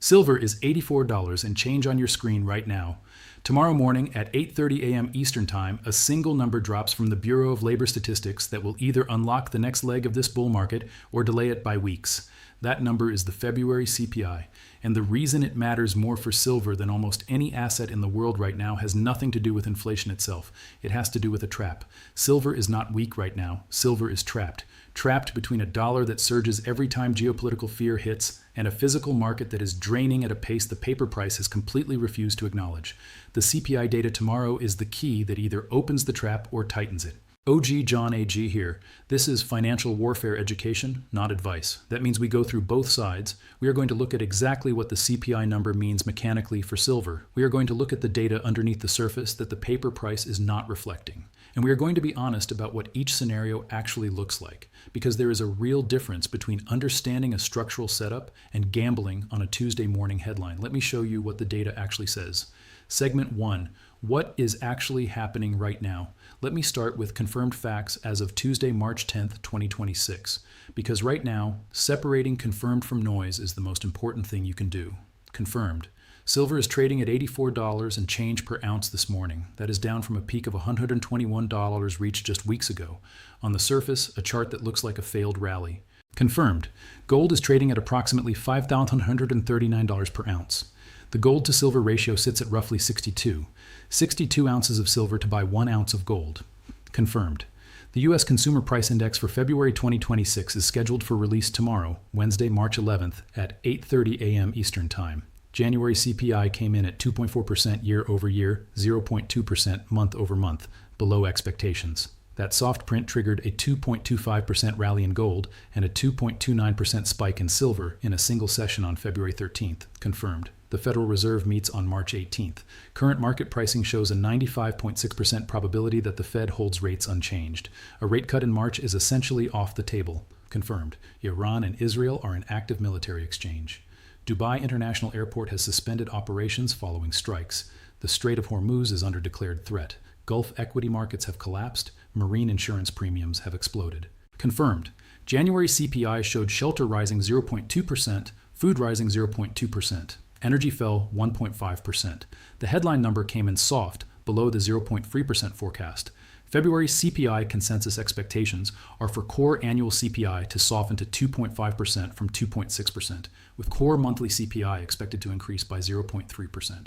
Silver is $84 and change on your screen right now. Tomorrow morning at 8:30 AM Eastern Time, a single number drops from the Bureau of Labor Statistics that will either unlock the next leg of this bull market or delay it by weeks. That number is the February CPI, and the reason it matters more for silver than almost any asset in the world right now has nothing to do with inflation itself. It has to do with a trap. Silver is not weak right now. Silver is trapped. Trapped between a dollar that surges every time geopolitical fear hits and a physical market that is draining at a pace the paper price has completely refused to acknowledge. The CPI data tomorrow is the key that either opens the trap or tightens it. OG John AG here. This is financial warfare education, not advice. That means we go through both sides. We are going to look at exactly what the CPI number means mechanically for silver. We are going to look at the data underneath the surface that the paper price is not reflecting. And we are going to be honest about what each scenario actually looks like, because there is a real difference between understanding a structural setup and gambling on a Tuesday morning headline. Let me show you what the data actually says. Segment 1. What is actually happening right now? Let me start with confirmed facts as of Tuesday, March 10th, 2026. Because right now, separating confirmed from noise is the most important thing you can do. Confirmed. Silver is trading at $84 and change per ounce this morning. That is down from a peak of $121 reached just weeks ago. On the surface, a chart that looks like a failed rally. Confirmed. Gold is trading at approximately $5,139 per ounce. The gold to silver ratio sits at roughly 62. 62 ounces of silver to buy 1 ounce of gold. Confirmed. The U.S. Consumer Price Index for February 2026 is scheduled for release tomorrow, Wednesday, March 11th at 8:30 a.m. Eastern Time. January CPI came in at 2.4% year over year, 0.2% month over month, below expectations. That soft print triggered a 2.25% rally in gold and a 2.29% spike in silver in a single session on February 13th, confirmed. The Federal Reserve meets on March 18th. Current market pricing shows a 95.6% probability that the Fed holds rates unchanged. A rate cut in March is essentially off the table, confirmed. Iran and Israel are in active military exchange. Dubai International Airport has suspended operations following strikes. The Strait of Hormuz is under declared threat. Gulf equity markets have collapsed. Marine insurance premiums have exploded. Confirmed. January CPI showed shelter rising 0.2%, food rising 0.2%. Energy fell 1.5%. The headline number came in soft, below the 0.3% forecast. February CPI consensus expectations are for core annual CPI to soften to 2.5% from 2.6%, with core monthly CPI expected to increase by 0.3%.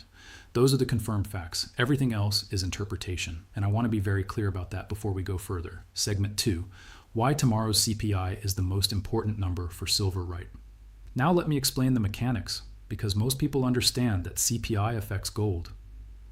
Those are the confirmed facts. Everything else is interpretation, and I want to be very clear about that before we go further. Segment 2. Why tomorrow's CPI is the most important number for silver right. Now let me explain the mechanics, because most people understand that CPI affects gold.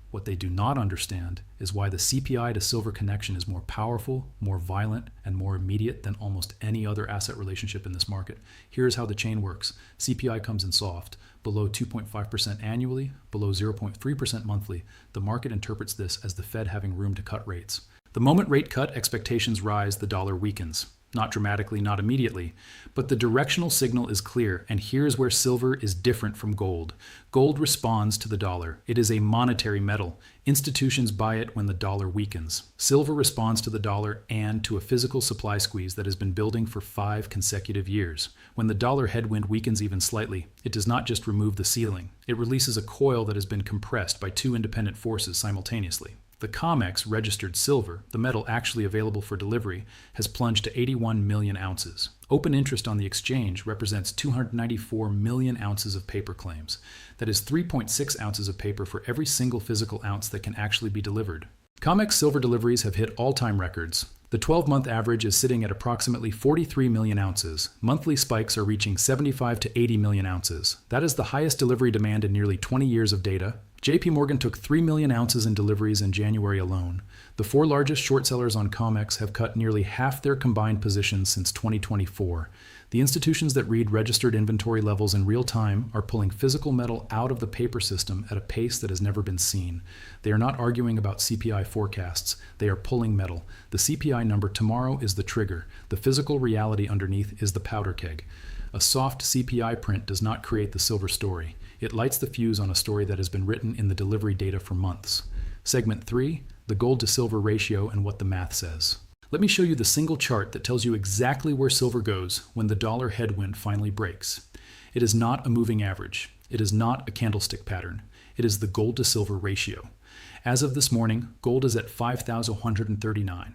What they do not understand is why the CPI to silver connection is more powerful, more violent, and more immediate than almost any other asset relationship in this market. Here's how the chain works. CPI comes in soft, below 2.5% annually, below 0.3% monthly. The market interprets this as the Fed having room to cut rates. The moment rate cut expectations rise, the dollar weakens. Not dramatically, not immediately, but the directional signal is clear, and here's where silver is different from gold. Gold responds to the dollar. It is a monetary metal. Institutions buy it when the dollar weakens. Silver responds to the dollar and to a physical supply squeeze that has been building for 5 consecutive years. When the dollar headwind weakens even slightly, it does not just remove the ceiling. It releases a coil that has been compressed by 2 independent forces simultaneously. The COMEX registered silver, the metal actually available for delivery, has plunged to 81 million ounces. Open interest on the exchange represents 294 million ounces of paper claims. That is 3.6 ounces of paper for every single physical ounce that can actually be delivered. COMEX silver deliveries have hit all-time records. The 12-month average is sitting at approximately 43 million ounces. Monthly spikes are reaching 75 to 80 million ounces. That is the highest delivery demand in nearly 20 years of data. JP Morgan took 3 million ounces in deliveries in January alone. The 4 largest short sellers on COMEX have cut nearly half their combined positions since 2024. The institutions that read registered inventory levels in real time are pulling physical metal out of the paper system at a pace that has never been seen. They are not arguing about CPI forecasts. They are pulling metal. The CPI number tomorrow is the trigger. The physical reality underneath is the powder keg. A soft CPI print does not create the silver story. It lights the fuse on a story that has been written in the delivery data for months. Segment 3, the gold to silver ratio and what the math says. Let me show you the single chart that tells you exactly where silver goes when the dollar headwind finally breaks. It is not a moving average. It is not a candlestick pattern. It is the gold to silver ratio. As of this morning, gold is at 5,139.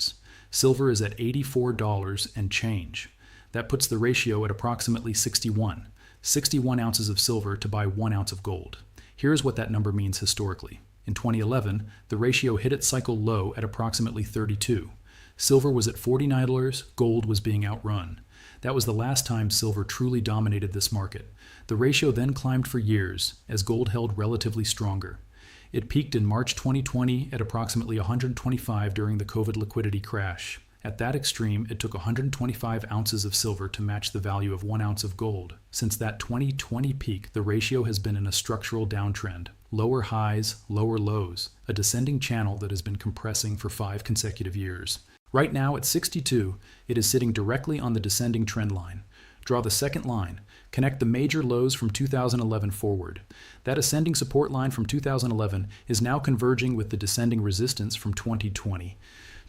Silver is at $84 and change. That puts the ratio at approximately 61. 61 ounces of silver to buy 1 ounce of gold. Here's what that number means historically. In 2011, the ratio hit its cycle low at approximately 32. Silver was at $49, gold was being outrun. That was the last time silver truly dominated this market. The ratio then climbed for years as gold held relatively stronger. It peaked in March 2020 at approximately 125 during the COVID liquidity crash. At that extreme, it took 125 ounces of silver to match the value of 1 ounce of gold. Since that 2020 peak, the ratio has been in a structural downtrend. Lower highs, lower lows, a descending channel that has been compressing for 5 consecutive years. Right now at 62, it is sitting directly on the descending trend line. Draw the second line. Connect the major lows from 2011 forward. That ascending support line from 2011 is now converging with the descending resistance from 2020.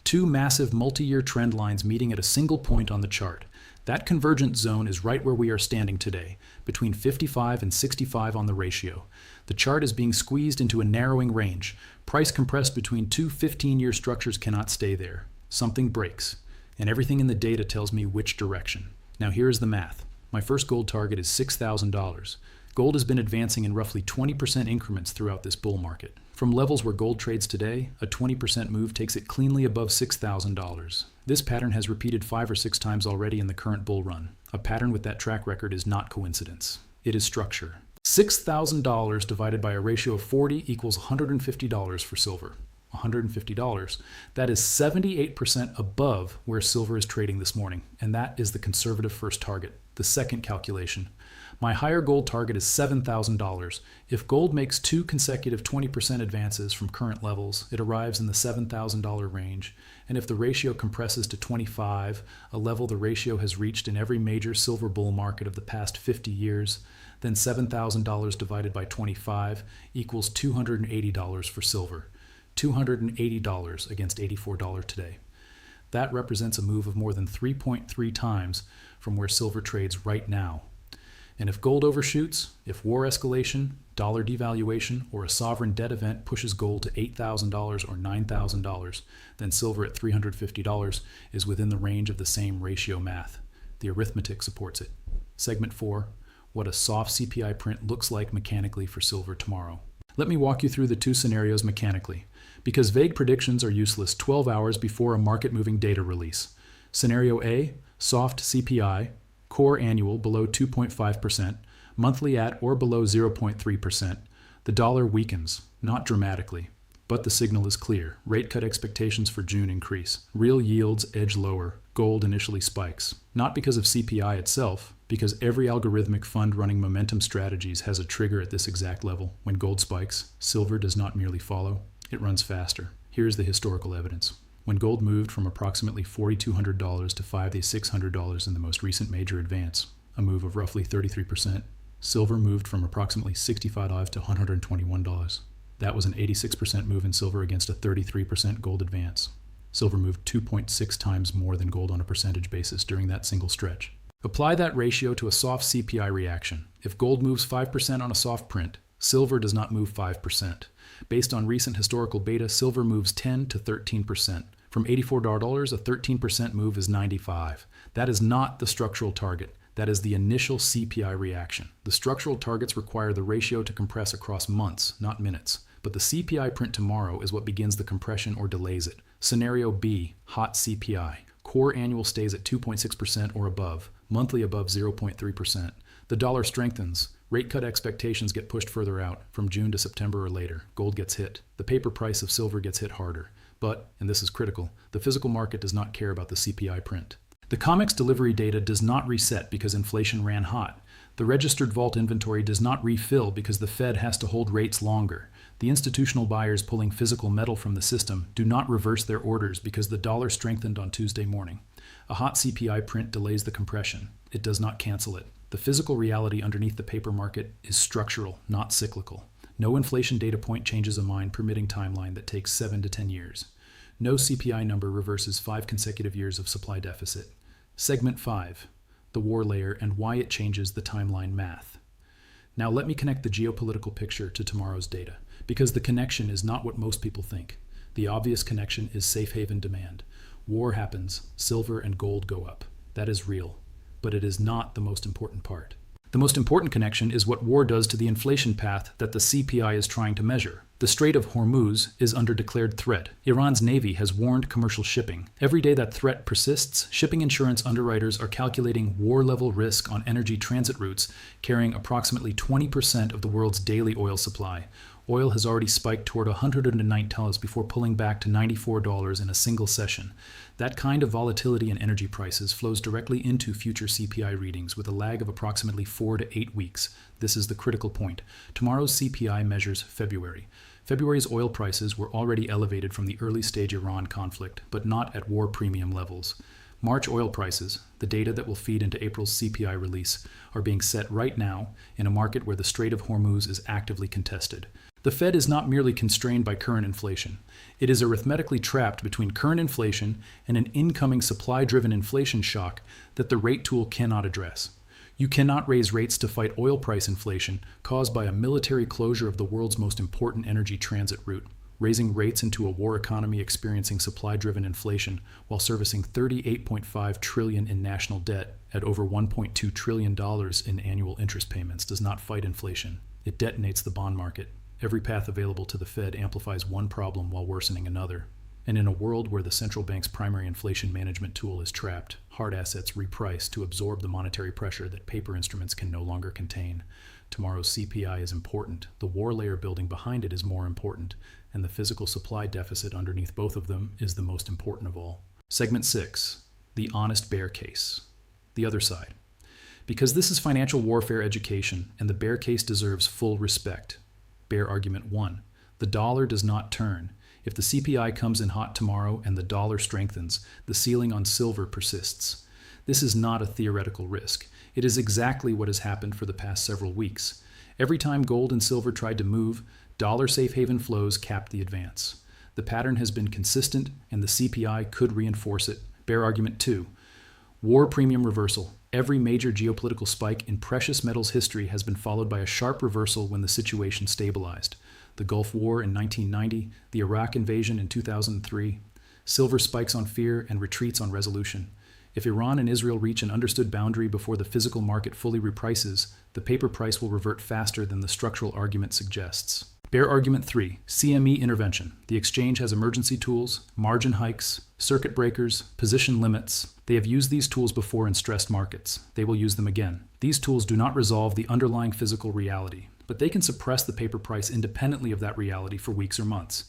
2 massive multi-year trend lines meeting at a single point on the chart. That convergence zone is right where we are standing today, between 55 and 65 on the ratio. The chart is being squeezed into a narrowing range. Price compressed between 2 15-year structures cannot stay there. Something breaks, and everything in the data tells me which direction. Now here's the math. My first gold target is $6,000. Gold has been advancing in roughly 20% increments throughout this bull market. From levels where gold trades today, a 20% move takes it cleanly above $6,000. This pattern has repeated 5 or 6 times already in the current bull run. A pattern with that track record is not coincidence. It is structure. $6,000 divided by a ratio of 40 equals $150 for silver. $150. That is 78% above where silver is trading this morning, and that is the conservative first target. The second calculation. My higher gold target is $7,000. If gold makes 2 consecutive 20% advances from current levels, it arrives in the $7,000 range, and if the ratio compresses to 25, a level the ratio has reached in every major silver bull market of the past 50 years, then $7,000 divided by 25 equals $280 for silver. $280 against $84 today. That represents a move of more than 3.3 times from where silver trades right now. And if gold overshoots, if war escalation, dollar devaluation, or a sovereign debt event pushes gold to $8,000 or $9,000, then silver at $350 is within the range of the same ratio math. The arithmetic supports it. Segment 4, what a soft CPI print looks like mechanically for silver tomorrow. Let me walk you through the 2 scenarios mechanically, because vague predictions are useless 12 hours before a market-moving data release. Scenario A, soft CPI, core annual below 2.5%, monthly at or below 0.3%. The dollar weakens, not dramatically, but the signal is clear. Rate cut expectations for June increase. Real yields edge lower. Gold initially spikes. Not because of CPI itself, because every algorithmic fund running momentum strategies has a trigger at this exact level. When gold spikes, silver does not merely follow, it runs faster. Here's the historical evidence. When gold moved from approximately $4,200 to $5,600 in the most recent major advance, a move of roughly 33%, silver moved from approximately $65 to $121. That was an 86% move in silver against a 33% gold advance. Silver moved 2.6 times more than gold on a percentage basis during that single stretch. Apply that ratio to a soft CPI reaction. If gold moves 5% on a soft print, silver does not move 5%. Based on recent historical beta, silver moves 10 to 13%. From $84, a 13% move is 95. That is not the structural target. That is the initial CPI reaction. The structural targets require the ratio to compress across months, not minutes. But the CPI print tomorrow is what begins the compression or delays it. Scenario B, hot CPI. Core annual stays at 2.6% or above, monthly above 0.3%. The dollar strengthens. Rate cut expectations get pushed further out, from June to September or later. Gold gets hit. The paper price of silver gets hit harder. But, and this is critical, the physical market does not care about the CPI print. The COMEX delivery data does not reset because inflation ran hot. The registered vault inventory does not refill because the Fed has to hold rates longer. The institutional buyers pulling physical metal from the system do not reverse their orders because the dollar strengthened on Tuesday morning. A hot CPI print delays the compression. It does not cancel it. The physical reality underneath the paper market is structural, not cyclical. No inflation data point changes a mind permitting timeline that takes 7 to 10 years. No CPI number reverses 5 consecutive years of supply deficit. Segment 5, the war layer and why it changes the timeline math. Now let me connect the geopolitical picture to tomorrow's data, because the connection is not what most people think. The obvious connection is safe haven demand. War happens, silver and gold go up. That is real, but it is not the most important part. The most important connection is what war does to the inflation path that the CPI is trying to measure. The Strait of Hormuz is under declared threat. Iran's navy has warned commercial shipping. Every day that threat persists, shipping insurance underwriters are calculating war-level risk on energy transit routes carrying approximately 20% of the world's daily oil supply. Oil has already spiked toward $109 before pulling back to $94 in a single session. That kind of volatility in energy prices flows directly into future CPI readings with a lag of approximately 4 to 8 weeks. This is the critical point. Tomorrow's CPI measures February. February's oil prices were already elevated from the early-stage Iran conflict, but not at war premium levels. March oil prices, the data that will feed into April's CPI release, are being set right now in a market where the Strait of Hormuz is actively contested. The Fed is not merely constrained by current inflation. It is arithmetically trapped between current inflation and an incoming supply-driven inflation shock that the rate tool cannot address. You cannot raise rates to fight oil price inflation caused by a military closure of the world's most important energy transit route, raising rates into a war economy experiencing supply-driven inflation while servicing $38.5 trillion in national debt at over $1.2 trillion in annual interest payments does not fight inflation. It detonates the bond market. Every path available to the Fed amplifies one problem while worsening another. And in a world where the central bank's primary inflation management tool is trapped, hard assets reprice to absorb the monetary pressure that paper instruments can no longer contain. Tomorrow's CPI is important. The war layer building behind it is more important. And the physical supply deficit underneath both of them is the most important of all. Segment 6. The honest bear case. The other side. Because this is financial warfare education, and the bear case deserves full respect. Bear argument 1. The dollar does not turn. If the CPI comes in hot tomorrow and the dollar strengthens, the ceiling on silver persists. This is not a theoretical risk. It is exactly what has happened for the past several weeks. Every time gold and silver tried to move, dollar safe haven flows capped the advance. The pattern has been consistent, and the CPI could reinforce it. Bear argument 2. War premium reversal. Every major geopolitical spike in precious metals history has been followed by a sharp reversal when the situation stabilized. The Gulf War in 1990, the Iraq invasion in 2003. Silver spikes on fear and retreats on resolution. If Iran and Israel reach an understood boundary before the physical market fully reprices, the paper price will revert faster than the structural argument suggests. Bear argument 3, CME intervention. The exchange has emergency tools, margin hikes, circuit breakers, position limits. They have used these tools before in stressed markets. They will use them again. These tools do not resolve the underlying physical reality, but they can suppress the paper price independently of that reality for weeks or months.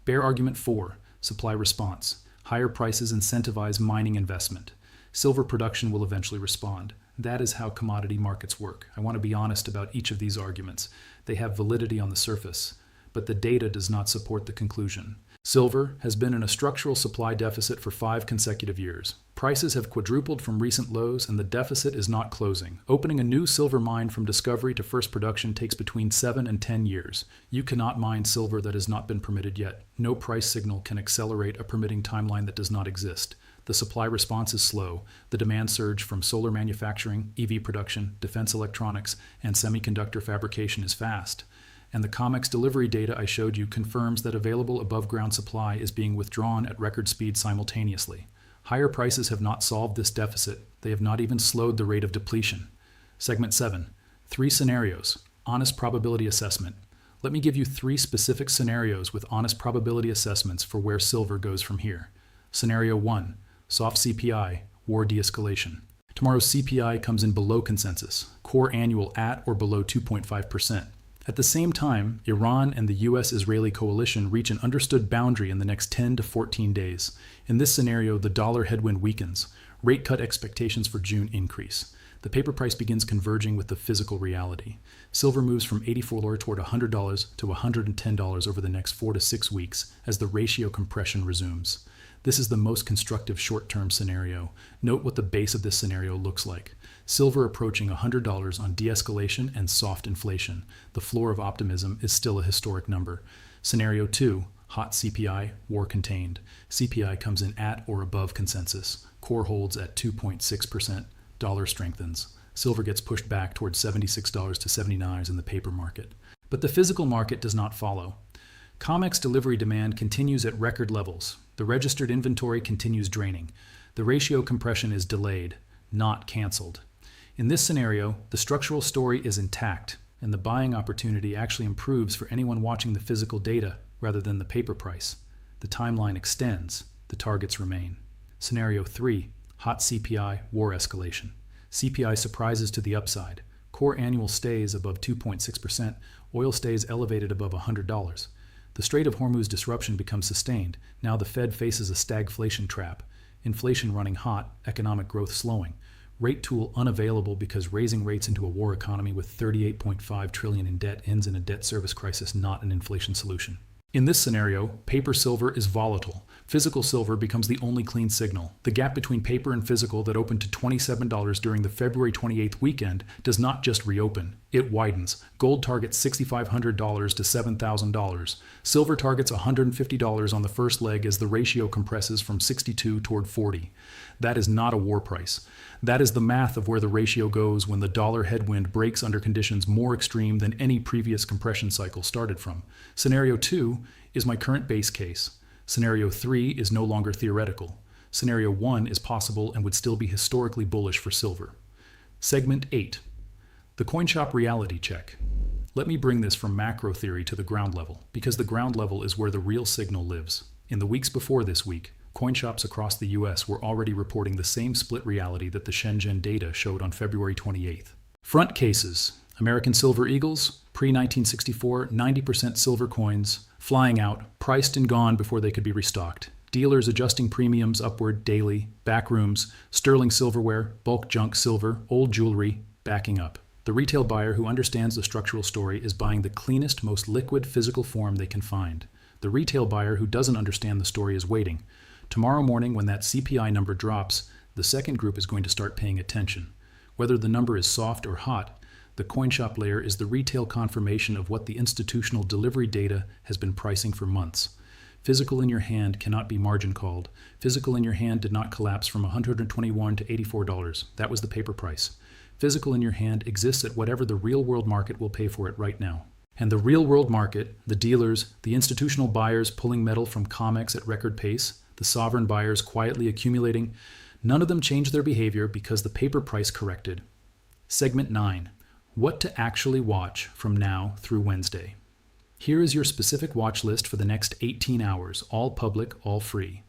Bear argument 4, supply response. Higher prices incentivize mining investment. Silver production will eventually respond. That is how commodity markets work. I want to be honest about each of these arguments. They have validity on the surface, but the data does not support the conclusion. Silver has been in a structural supply deficit for 5 consecutive years. Prices have quadrupled from recent lows, and the deficit is not closing. Opening a new silver mine from discovery to first production takes between 7 and 10 years. You cannot mine silver that has not been permitted yet. No price signal can accelerate a permitting timeline that does not exist. The supply response is slow. The demand surge from solar manufacturing, EV production, defense electronics, and semiconductor fabrication is fast. And the COMEX delivery data I showed you confirms that available above-ground supply is being withdrawn at record speed simultaneously. Higher prices have not solved this deficit. They have not even slowed the rate of depletion. Segment 7. 3 scenarios. Honest probability assessment. Let me give you 3 specific scenarios with honest probability assessments for where silver goes from here. Scenario 1. Soft CPI, war de-escalation. Tomorrow's CPI comes in below consensus, core annual at or below 2.5%. At the same time, Iran and the U.S.-Israeli coalition reach an understood boundary in the next 10 to 14 days. In this scenario, the dollar headwind weakens. Rate cut expectations for June increase. The paper price begins converging with the physical reality. Silver moves from $84 toward $100 to $110 over the next 4 to 6 weeks as the ratio compression resumes. This is the most constructive short-term scenario. Note what the base of this scenario looks like. Silver approaching $100 on de-escalation and soft inflation. The floor of optimism is still a historic number. Scenario 2, hot CPI, war contained. CPI comes in at or above consensus. Core holds at 2.6%. Dollar strengthens. Silver gets pushed back towards $76 to $79 in the paper market. But the physical market does not follow. COMEX delivery demand continues at record levels. The registered inventory continues draining. The ratio compression is delayed, not canceled. In this scenario, the structural story is intact, and the buying opportunity actually improves for anyone watching the physical data rather than the paper price. The timeline extends, the targets remain. Scenario 3, hot CPI, war escalation. CPI surprises to the upside. Core annual stays above 2.6%, oil stays elevated above $100. The Strait of Hormuz disruption becomes sustained. Now the Fed faces a stagflation trap. Inflation running hot, economic growth slowing. Rate tool unavailable because raising rates into a war economy with $38.5 trillion in debt ends in a debt service crisis, not an inflation solution. In this scenario, paper silver is volatile. Physical silver becomes the only clean signal. The gap between paper and physical that opened to $27 during the February 28th weekend does not just reopen, it widens. Gold targets $6,500 to $7,000. Silver targets $150 on the first leg as the ratio compresses from 62 toward 40. That is not a war price. That is the math of where the ratio goes when the dollar headwind breaks under conditions more extreme than any previous compression cycle started from. Scenario 2 is my current base case. Scenario 3 is no longer theoretical. Scenario 1 is possible and would still be historically bullish for silver. Segment 8. The CoinShop reality check. Let me bring this from macro theory to the ground level, because the ground level is where the real signal lives. In the weeks before this week, CoinShops across the US were already reporting the same split reality that the Shenzhen data showed on February 28th. Front cases: American Silver Eagles, pre-1964, 90% silver coins, flying out, priced and gone before they could be restocked. Dealers adjusting premiums upward daily, backrooms, sterling silverware, bulk junk silver, old jewelry, backing up. The retail buyer who understands the structural story is buying the cleanest, most liquid physical form they can find. The retail buyer who doesn't understand the story is waiting. Tomorrow morning, when that CPI number drops, the second group is going to start paying attention. Whether the number is soft or hot, the CoinShop layer is the retail confirmation of what the institutional delivery data has been pricing for months. Physical in your hand cannot be margin called. Physical in your hand did not collapse from $121 to $84. That was the paper price. Physical in your hand exists at whatever the real-world market will pay for it right now. And the real-world market, the dealers, the institutional buyers pulling metal from COMEX at record pace, the sovereign buyers quietly accumulating, none of them changed their behavior because the paper price corrected. Segment 9. What to actually watch from now through Wednesday. Here is your specific watch list for the next 18 hours, all public, all free.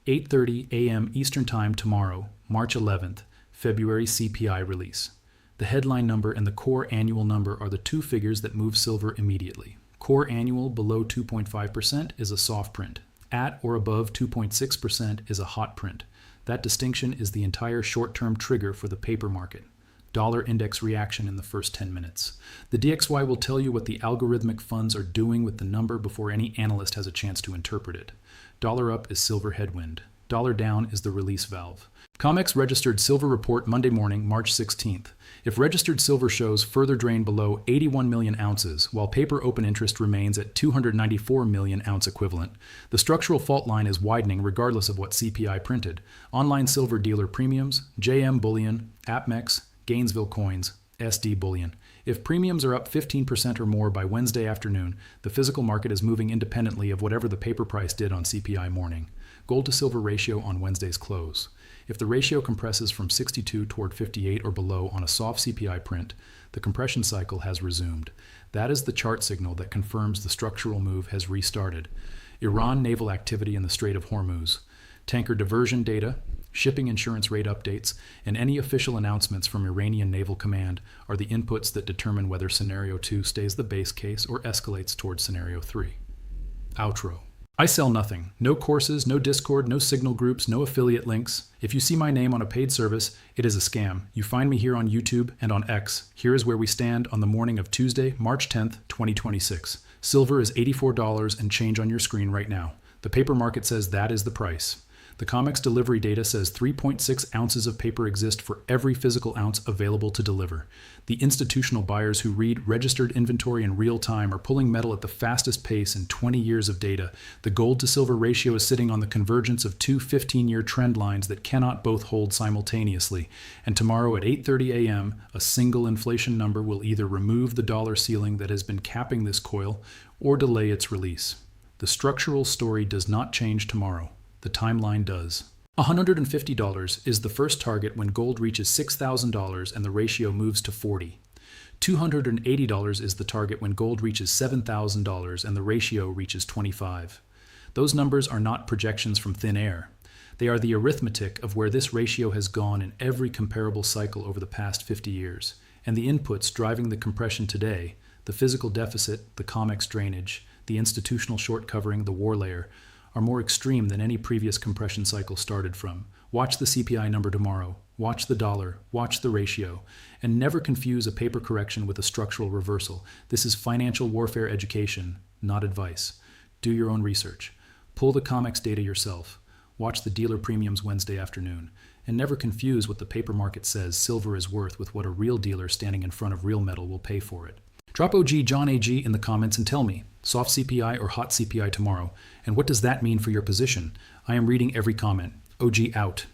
8:30 AM Eastern Time tomorrow, March 11th, February CPI release. The headline number and the core annual number are the two figures that move silver immediately. Core annual below 2.5% is a soft print. At or above 2.6% is a hot print. That distinction is the entire short-term trigger for the paper market. Dollar index reaction in the first 10 minutes. The DXY will tell you what the algorithmic funds are doing with the number before any analyst has a chance to interpret it. Dollar up is silver headwind. Dollar down is the release valve. COMEX registered silver report Monday morning, March 16th. If registered silver shows further drain below 81 million ounces, while paper open interest remains at 294 million ounce equivalent, the structural fault line is widening regardless of what CPI printed. Online silver dealer premiums, JM Bullion, APMEX, Gainesville Coins, SD Bullion. If premiums are up 15% or more by Wednesday afternoon, the physical market is moving independently of whatever the paper price did on CPI morning. Gold to silver ratio on Wednesday's close. If the ratio compresses from 62 toward 58 or below on a soft CPI print, the compression cycle has resumed. That is the chart signal that confirms the structural move has restarted. Iran naval activity in the Strait of Hormuz, tanker diversion data, shipping insurance rate updates, and any official announcements from Iranian Naval Command are the inputs that determine whether Scenario 2 stays the base case or escalates towards Scenario 3. Outro. I sell nothing. No courses, no Discord, no signal groups, no affiliate links. If you see my name on a paid service, it is a scam. You find me here on YouTube and on X. Here is where we stand on the morning of Tuesday, March 10th, 2026. Silver is $84 and change on your screen right now. The paper market says that is the price. The COMEX delivery data says 3.6 ounces of paper exist for every physical ounce available to deliver. The institutional buyers who read registered inventory in real time are pulling metal at the fastest pace in 20 years of data. The gold to silver ratio is sitting on the convergence of two 15-year trend lines that cannot both hold simultaneously. And tomorrow at 8:30 a.m., a single inflation number will either remove the dollar ceiling that has been capping this coil or delay its release. The structural story does not change tomorrow. The timeline does. $150 is the first target when gold reaches $6,000 and the ratio moves to 40. $280 is the target when gold reaches $7,000 and the ratio reaches 25. Those numbers are not projections from thin air. They are the arithmetic of where this ratio has gone in every comparable cycle over the past 50 years. And the inputs driving the compression today, the physical deficit, the COMEX drainage, the institutional short covering, the war layer, are more extreme than any previous compression cycle started from. Watch the CPI number tomorrow, watch the dollar, watch the ratio, and never confuse a paper correction with a structural reversal. This is financial warfare education, not advice. Do your own research. Pull the COMEX data yourself. Watch the dealer premiums Wednesday afternoon. And never confuse what the paper market says silver is worth with what a real dealer standing in front of real metal will pay for it. Drop OG John AG in the comments and tell me, soft CPI or hot CPI tomorrow, and what does that mean for your position? I am reading every comment. OG out.